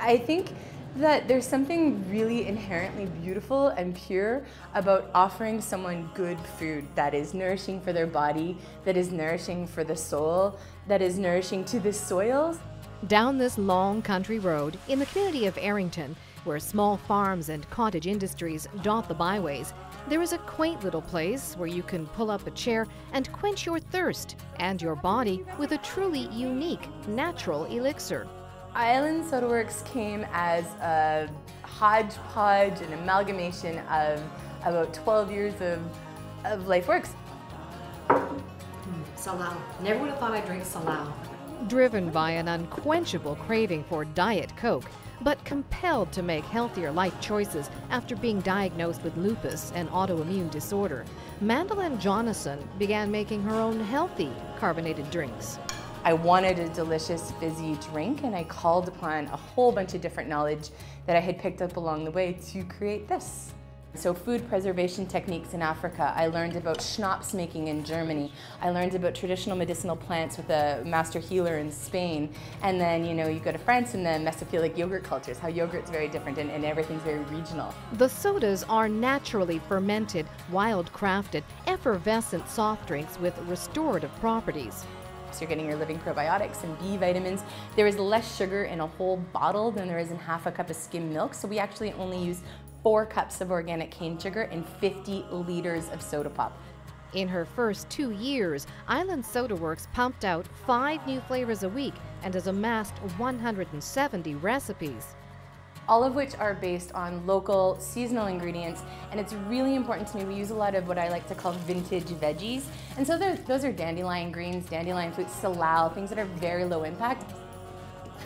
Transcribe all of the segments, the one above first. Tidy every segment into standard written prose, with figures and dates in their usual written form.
I think that there's something really inherently beautiful and pure about offering someone good food that is nourishing for their body, that is nourishing for the soul, that is nourishing to the soils. Down this long country road in the community of Errington, where small farms and cottage industries dot the byways, there is a quaint little place where you can pull up a chair and quench your thirst and your body with a truly unique natural elixir. Island Soda Works came as a hodgepodge, an amalgamation of about 12 years of life works. Salau. Never would have thought I'd drink Salau. Driven by an unquenchable craving for Diet Coke, but compelled to make healthier life choices after being diagnosed with lupus, an autoimmune disorder, Mandolyn Jonasson began making her own healthy carbonated drinks. I wanted a delicious, fizzy drink, and I called upon a whole bunch of different knowledge that I had picked up along the way to create this. So food preservation techniques in Africa. I learned about schnapps making in Germany. I learned about traditional medicinal plants with a master healer in Spain. And then, you go to France and the mesophilic yogurt cultures, how yogurt's very different and everything's very regional. The sodas are naturally fermented, wild-crafted, effervescent soft drinks with restorative properties. So you're getting your living probiotics and B vitamins. There is less sugar in a whole bottle than there is in half a cup of skim milk. So we actually only use 4 cups of organic cane sugar and 50 liters of soda pop. In her first 2 years, Island Soda Works pumped out 5 new flavors a week and has amassed 170 recipes. All of which are based on local, seasonal ingredients, and it's really important to me. We use a lot of what I like to call vintage veggies, and so those are dandelion greens, dandelion fruits, salal, things that are very low impact.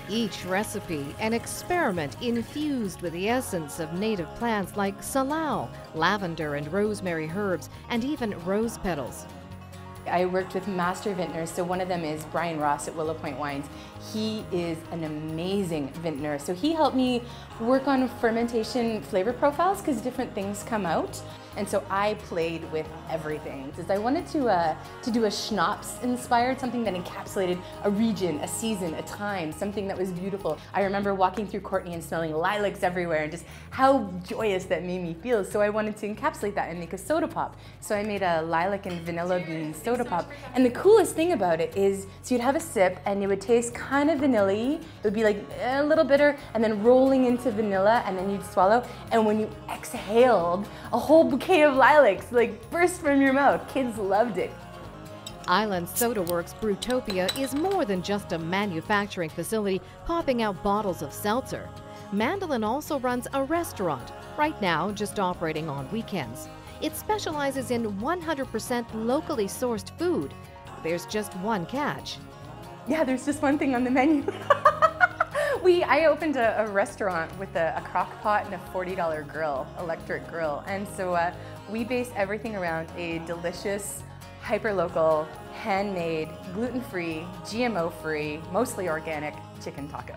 Each recipe an experiment infused with the essence of native plants like salal, lavender and rosemary herbs, and even rose petals. I worked with master vintners, so one of them is Brian Ross at Willow Point Wines. He is an amazing vintner, so he helped me work on fermentation flavor profiles because different things come out. And so I played with everything. I wanted to do a schnapps inspired, something that encapsulated a region, a season, a time, something that was beautiful. I remember walking through Courtney and smelling lilacs everywhere and just how joyous that made me feel. So I wanted to encapsulate that and make a soda pop. So I made a lilac and vanilla bean soda pop. And the coolest thing about it is, so you'd have a sip and it would taste kind of vanilla-y. It would be like a little bitter and then rolling into vanilla, and then you'd swallow. And when you exhaled, a whole bouquet of lilacs burst from your mouth. Kids loved it. Island Soda Works Brewtopia is more than just a manufacturing facility popping out bottles of seltzer. Mandolyn also runs a restaurant, right now just operating on weekends. It specializes in 100% locally sourced food. There's just one catch. Yeah, there's just one thing on the menu. I opened a restaurant with a crock pot and a $40 grill, electric grill. And so we base everything around a delicious, hyper-local, handmade, gluten-free, GMO-free, mostly organic chicken taco.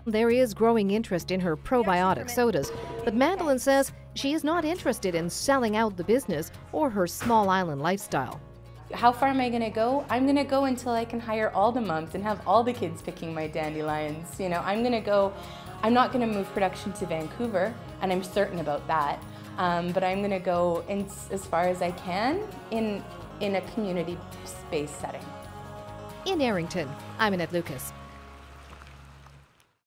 There is growing interest in her probiotic sodas, but Mandolyn says she is not interested in selling out the business or her small island lifestyle. How far am I going to go? I'm going to go until I can hire all the moms and have all the kids picking my dandelions. I'm not going to move production to Vancouver, and I'm certain about that. But I'm going to go as far as I can in a community space setting. In Errington, I'm Annette Lucas.